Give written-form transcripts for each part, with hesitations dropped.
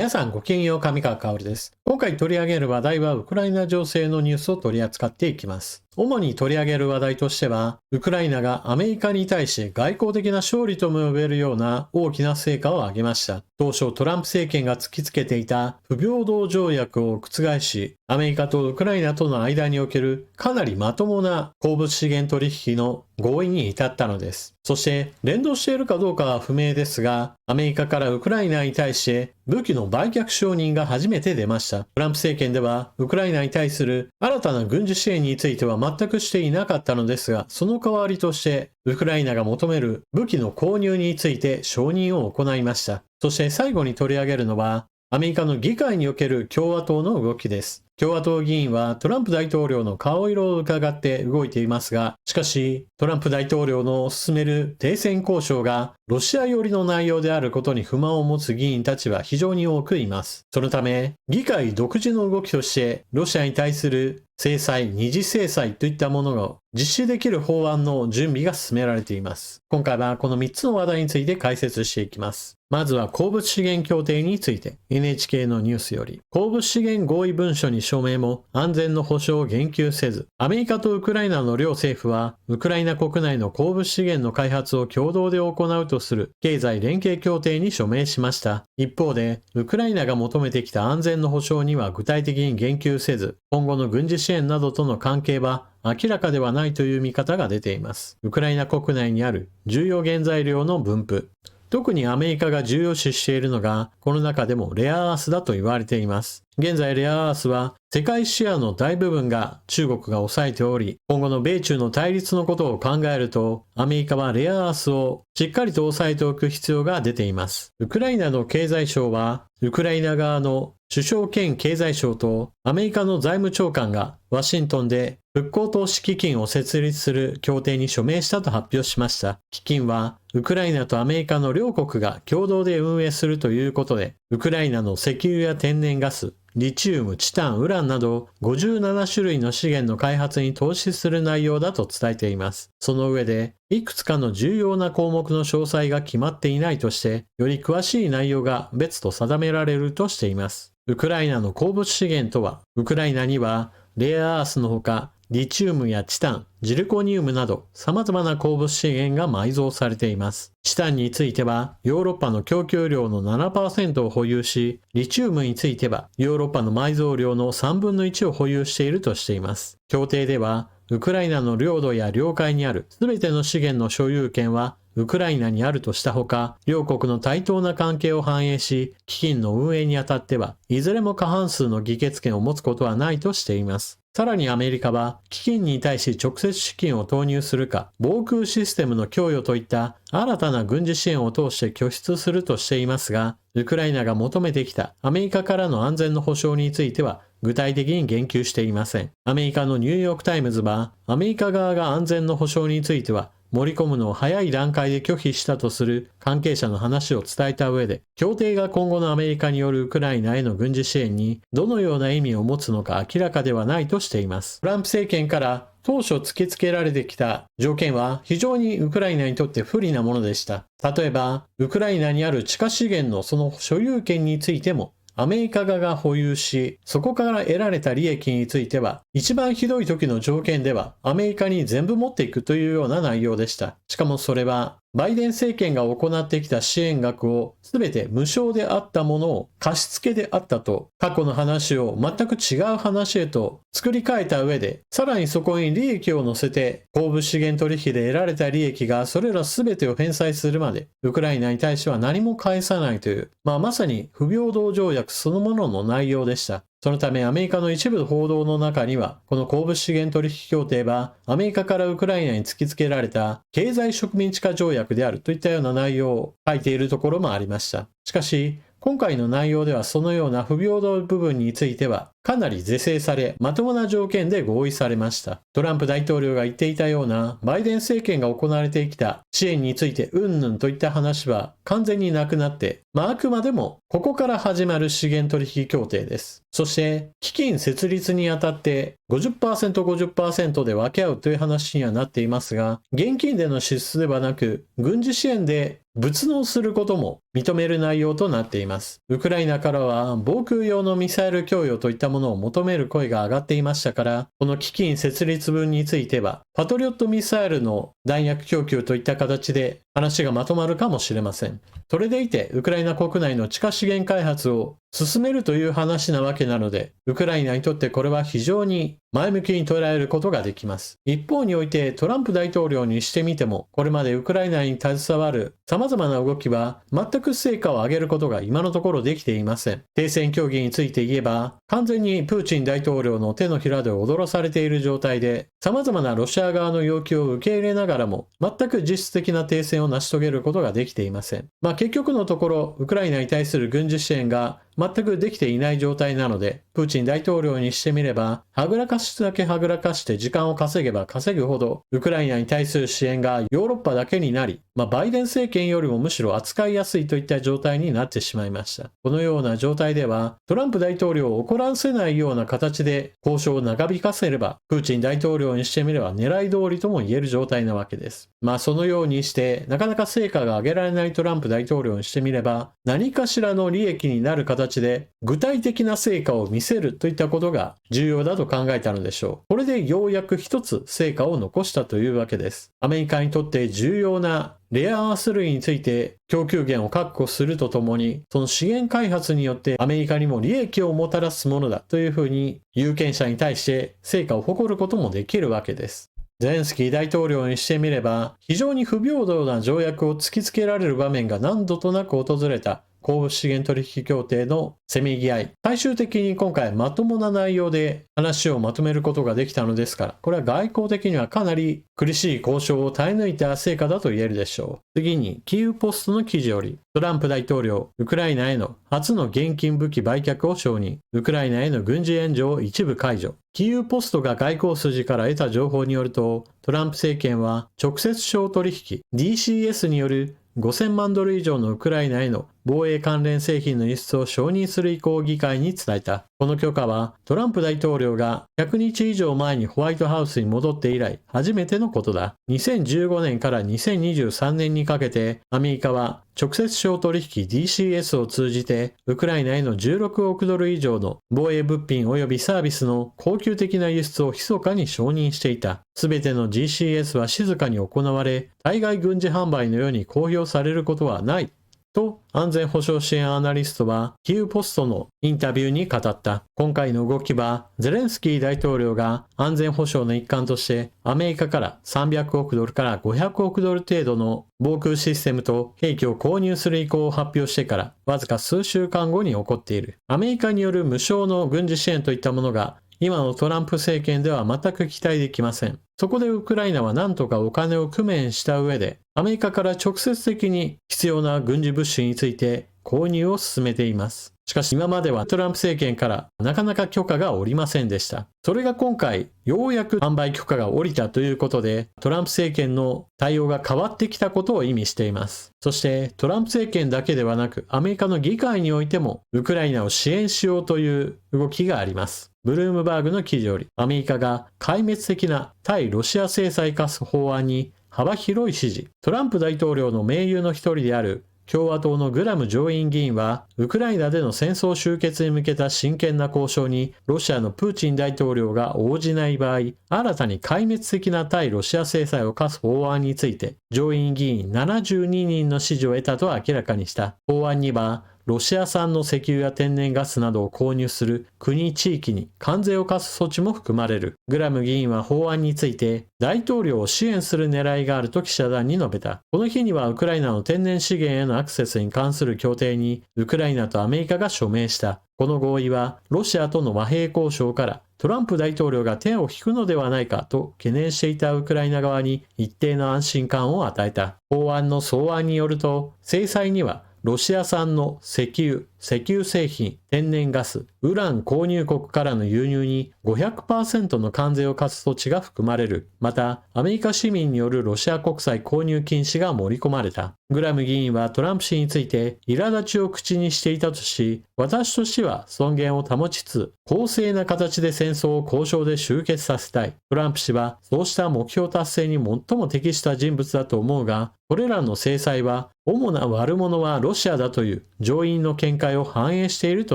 皆さんごきげんよう、上川香織です。今回取り上げる話題はウクライナ情勢のニュースを取り扱っていきます。主に取り上げる話題としては、ウクライナがアメリカに対し外交的な勝利とも呼べるような大きな成果を上げました。当初トランプ政権が突きつけていた不平等条約を覆し、アメリカとウクライナとの間におけるかなりまともな鉱物資源取引の合意に至ったのです。そして連動しているかどうかは不明ですが、アメリカからウクライナに対して武器の売却承認が初めて出ました。トランプ政権ではウクライナに対する新たな軍事支援については全くしていなかったのですが、その代わりとしてウクライナが求める武器の購入について承認を行いました。そして最後に取り上げるのは、アメリカの議会における共和党の動きです。共和党議員はトランプ大統領の顔色を伺って動いていますが、しかしトランプ大統領の進める停戦交渉がロシア寄りの内容であることに不満を持つ議員たちは非常に多くいます。そのため、議会独自の動きとしてロシアに対する制裁、二次制裁といったものが実施できる法案の準備が進められています。今回はこの3つの話題について解説していきます。まずは鉱物資源協定について NHK のニュースより、鉱物資源合意文書に署名も安全の保障を言及せず、アメリカとウクライナの両政府はウクライナ国内の鉱物資源の開発を共同で行うとする経済連携協定に署名しました。一方で、ウクライナが求めてきた安全の保障には具体的に言及せず、今後の軍事支援などとの関係は明らかではないという見方が出ています。ウクライナ国内にある重要原材料の分布。特にアメリカが重要視しているのが、この中でもレアアースだと言われています。現在レアアースは世界シェアの大部分が中国が抑えており、今後の米中の対立のことを考えると、アメリカはレアアースをしっかりと抑えておく必要が出ています。ウクライナの経済省は、ウクライナ側の首相兼経済省とアメリカの財務長官がワシントンで復興投資基金を設立する協定に署名したと発表しました。基金はウクライナとアメリカの両国が共同で運営するということで、ウクライナの石油や天然ガス、リチウム、チタン、ウランなど57種類の資源の開発に投資する内容だと伝えています。その上で、いくつかの重要な項目の詳細が決まっていないとして、より詳しい内容が別途定められるとしています。ウクライナの鉱物資源とは、ウクライナにはレアアースのほか、リチウムやチタン、ジルコニウムなど様々な鉱物資源が埋蔵されています。チタンについてはヨーロッパの供給量の 7% を保有し、リチウムについてはヨーロッパの埋蔵量の3分の1を保有しているとしています。協定では、ウクライナの領土や領海にある全ての資源の所有権はウクライナにあるとしたほか、両国の対等な関係を反映し、基金の運営にあたっては、いずれも過半数の議決権を持つことはないとしています。さらにアメリカは、基金に対し直接資金を投入するか、防空システムの供与といった新たな軍事支援を通して拠出するとしていますが、ウクライナが求めてきたアメリカからの安全の保障については、具体的に言及していません。アメリカのニューヨークタイムズは、アメリカ側が安全の保障については、盛り込むのを早い段階で拒否したとする関係者の話を伝えた上で、協定が今後のアメリカによるウクライナへの軍事支援にどのような意味を持つのか明らかではないとしています。トランプ政権から当初突きつけられてきた条件は非常にウクライナにとって不利なものでした。例えば、ウクライナにある地下資源のその所有権についても、アメリカ側が保有し、そこから得られた利益については、一番ひどい時の条件では、アメリカに全部持っていくというような内容でした。しかもそれは、バイデン政権が行ってきた支援額を全て無償であったものを貸付であったと、過去の話を全く違う話へと作り変えた上で、さらにそこに利益を乗せて、鉱物資源取引で得られた利益がそれら全てを返済するまで、ウクライナに対しては何も返さないという、まさに不平等条約そのものの内容でした。そのためアメリカの一部の報道の中には、この鉱物資源取引協定はアメリカからウクライナに突きつけられた経済植民地化条約であるといったような内容を書いているところもありました。しかし、今回の内容ではそのような不平等部分についてはかなり是正され、まともな条件で合意されました。トランプ大統領が言っていたような、バイデン政権が行われてきた支援についてうんぬんといった話は完全になくなって、あくまでもここから始まる資源取引協定です。そして、基金設立にあたって 50%50% で分け合うという話にはなっていますが、現金での支出ではなく、軍事支援で物納することも認める内容となっています。ウクライナからは防空用のミサイル供与といったものを求める声が上がっていましたから、この基金設立分については、パトリオットミサイルの弾薬供給といった形で話がまとまるかもしれません。それでいて、ウクライナ国内の地下資源開発を進めるという話なわけなので、ウクライナにとってこれは非常に前向きに捉えることができます。一方においてトランプ大統領にしてみても、これまでウクライナに携わる様々な動きは全く成果を上げることが今のところできていません。停戦協議について言えば、完全にプーチン大統領の手のひらで踊らされている状態で、様々なロシア側の要求を受け入れながらも、全く実質的な停戦を成し遂げることができていません。結局のところ、ウクライナに対する軍事支援が全くできていない状態なので、プーチン大統領にしてみれば、はぐらかすだけはぐらかして時間を稼げば稼ぐほど、ウクライナに対する支援がヨーロッパだけになり、バイデン政権よりもむしろ扱いやすいといった状態になってしまいました。このような状態では、トランプ大統領を怒らせないような形で交渉を長引かせれば、プーチン大統領にしてみれば狙い通りとも言える状態なわけです。そのようにして、なかなか成果が上げられないトランプ大統領にしてみれば、何かしらの利益になる形で、具体的な成果を見せるといったことが重要だと考えたのでしょう。これでようやく一つ成果を残したというわけです。アメリカにとって重要なレアアース類について供給源を確保するとともに、その資源開発によってアメリカにも利益をもたらすものだというふうに有権者に対して成果を誇ることもできるわけです。ゼレンスキー大統領にしてみれば、非常に不平等な条約を突きつけられる場面が何度となく訪れた鉱物資源取引協定のせめぎ合い。最終的に今回まともな内容で話をまとめることができたのですから、これは外交的にはかなり苦しい交渉を耐え抜いた成果だと言えるでしょう。次に、キーウポストの記事より、トランプ大統領、ウクライナへの初の現金武器売却を承認。ウクライナへの軍事援助を一部解除。キーウポストが外交筋から得た情報によると、トランプ政権は直接商取引 DCS による5000万ドル以上のウクライナへの防衛関連製品の輸出を承認する意向を議会に伝えた。この許可はトランプ大統領が100日以上前にホワイトハウスに戻って以来初めてのことだ。2015年から2023年にかけてアメリカは直接商取引 DCS を通じてウクライナへの16億ドル以上の防衛物品及びサービスの恒久的な輸出を密かに承認していた。すべての DCS は静かに行われ、対外軍事販売のように公表されることはない。と安全保障支援アナリストはキーウポストのインタビューに語った。今回の動きはゼレンスキー大統領が安全保障の一環としてアメリカから300億ドルから500億ドル程度の防空システムと兵器を購入する意向を発表してからわずか数週間後に起こっている。アメリカによる無償の軍事支援といったものが今のトランプ政権では全く期待できません。そこでウクライナは何とかお金を工面した上で、アメリカから直接的に必要な軍事物資について購入を進めています。しかし今まではトランプ政権からなかなか許可が下りませんでした。それが今回、ようやく販売許可が下りたということで、トランプ政権の対応が変わってきたことを意味しています。そしてトランプ政権だけではなく、アメリカの議会においてもウクライナを支援しようという動きがあります。ブルームバーグの記事より、アメリカが壊滅的な対ロシア制裁科す法案に幅広い支持。トランプ大統領の盟友の一人である共和党のグラム上院議員は、ウクライナでの戦争終結に向けた真剣な交渉にロシアのプーチン大統領が応じない場合、新たに壊滅的な対ロシア制裁を課す法案について、上院議員72人の支持を得たと明らかにした。法案には、ロシア産の石油や天然ガスなどを購入する国・地域に関税を課す措置も含まれる。グラム議員は法案について大統領を支援する狙いがあると記者団に述べた。この日にはウクライナの天然資源へのアクセスに関する協定にウクライナとアメリカが署名した。この合意はロシアとの和平交渉からトランプ大統領が手を引くのではないかと懸念していたウクライナ側に一定の安心感を与えた。法案の草案によると、制裁にはロシア産の石油、石油製品、天然ガス、ウラン購入国からの輸入に 500% の関税を課す措置が含まれる。また、アメリカ市民によるロシア国債購入禁止が盛り込まれた。グラム議員はトランプ氏について苛立ちを口にしていたとし、私としては尊厳を保ちつつ、公正な形で戦争を交渉で終結させたい。トランプ氏はそうした目標達成に最も適した人物だと思うが、これらの制裁は主な悪者はロシアだという上院の見解を反映していると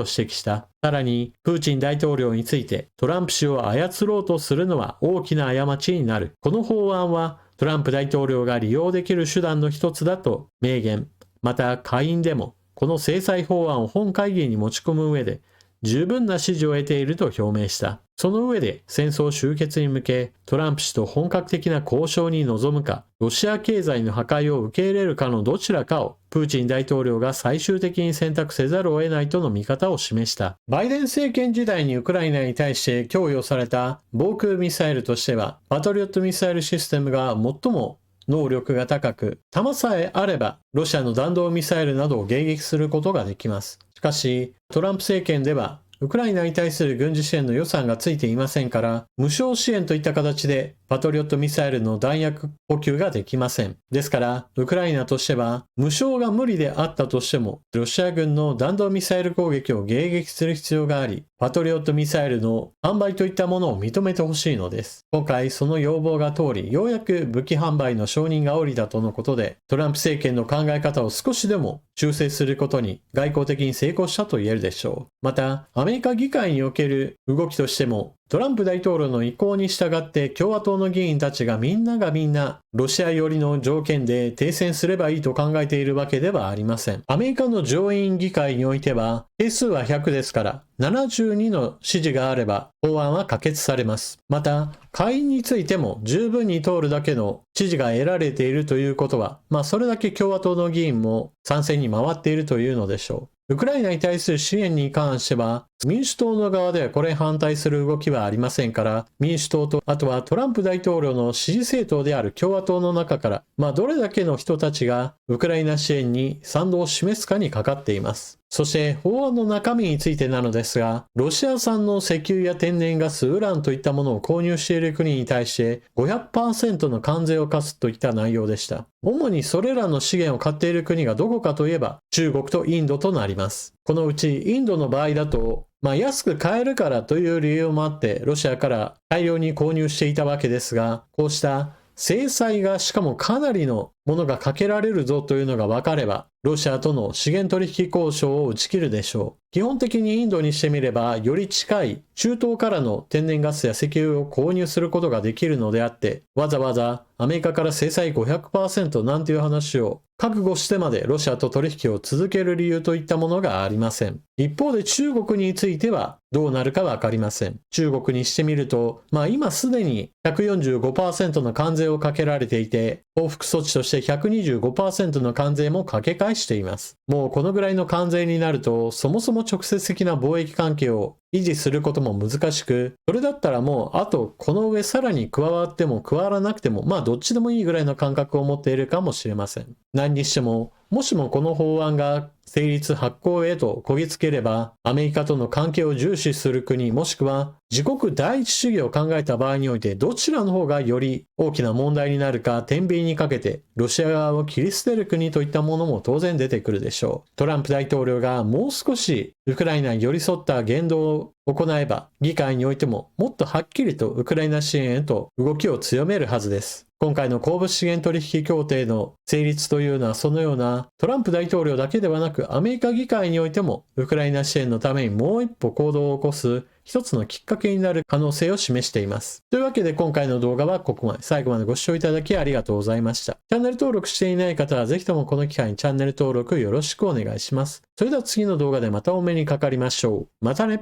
指摘した。さらに、プーチン大統領についてトランプ氏を操ろうとするのは大きな過ちになる。この法案はトランプ大統領が利用できる手段の一つだと明言。また下院でもこの制裁法案を本会議に持ち込む上で十分な支持を得ていると表明した。その上で戦争終結に向けトランプ氏と本格的な交渉に臨むか、ロシア経済の破壊を受け入れるかのどちらかをプーチン大統領が最終的に選択せざるを得ないとの見方を示した。バイデン政権時代にウクライナに対して供与された防空ミサイルとしては、パトリオットミサイルシステムが最も能力が高く、弾さえあればロシアの弾道ミサイルなどを迎撃することができます。しかし、トランプ政権ではウクライナに対する軍事支援の予算がついていませんから、無償支援といった形でパトリオットミサイルの弾薬補給ができません。ですから、ウクライナとしては、無償が無理であったとしても、ロシア軍の弾道ミサイル攻撃を迎撃する必要があり、パトリオットミサイルの販売といったものを認めてほしいのです。今回、その要望が通り、ようやく武器販売の承認が下りたとのことで、トランプ政権の考え方を少しでも修正することに外交的に成功したと言えるでしょう。また、アメリカ議会における動きとしても、トランプ大統領の意向に従って共和党の議員たちがみんなロシア寄りの条件で停戦すればいいと考えているわけではありません。アメリカの上院議会においては定数は100ですから72の支持があれば法案は可決されます。また下院についても十分に通るだけの支持が得られているということは、それだけ共和党の議員も賛成に回っているというのでしょう。ウクライナに対する支援に関しては、民主党の側ではこれに反対する動きはありませんから、民主党と、あとはトランプ大統領の支持政党である共和党の中から、どれだけの人たちがウクライナ支援に賛同を示すかにかかっています。そして法案の中身についてなのですが、ロシア産の石油や天然ガス、ウランといったものを購入している国に対して 500% の関税を課すといった内容でした。主にそれらの資源を買っている国がどこかといえば中国とインドとなります。このうちインドの場合だと、安く買えるからという理由もあってロシアから大量に購入していたわけですが、こうした制裁がしかもかなりのものがかけられるぞというのが分かれば、ロシアとの資源取引交渉を打ち切るでしょう。基本的にインドにしてみれば、より近い中東からの天然ガスや石油を購入することができるのであって、わざわざアメリカから制裁 500% なんていう話を覚悟してまでロシアと取引を続ける理由といったものがありません。一方で中国についてはどうなるかわかりません。中国にしてみると、今すでに 145% の関税をかけられていて、報復措置として 125% の関税もかけ返しています。もうこのぐらいの関税になると、そもそも直接的な貿易関係を維持することも難しく、それだったらもうあとこの上さらに加わっても加わらなくてもどっちでもいいぐらいの感覚を持っているかもしれません。何にしても、もしもこの法案が成立発効へとこぎつければ、アメリカとの関係を重視する国、もしくは自国第一主義を考えた場合において、どちらの方がより大きな問題になるか天秤にかけてロシア側を切り捨てる国といったものも当然出てくるでしょう。トランプ大統領がもう少しウクライナに寄り添った言動を行えば、議会においてももっとはっきりとウクライナ支援へと動きを強めるはずです。今回の鉱物資源取引協定の成立というのは、そのようなトランプ大統領だけではなくアメリカ議会においてもウクライナ支援のためにもう一歩行動を起こす一つのきっかけになる可能性を示しています。というわけで今回の動画はここまで。最後までご視聴いただきありがとうございました。チャンネル登録していない方はぜひともこの機会にチャンネル登録よろしくお願いします。それでは次の動画でまたお目にかかりましょう。またね。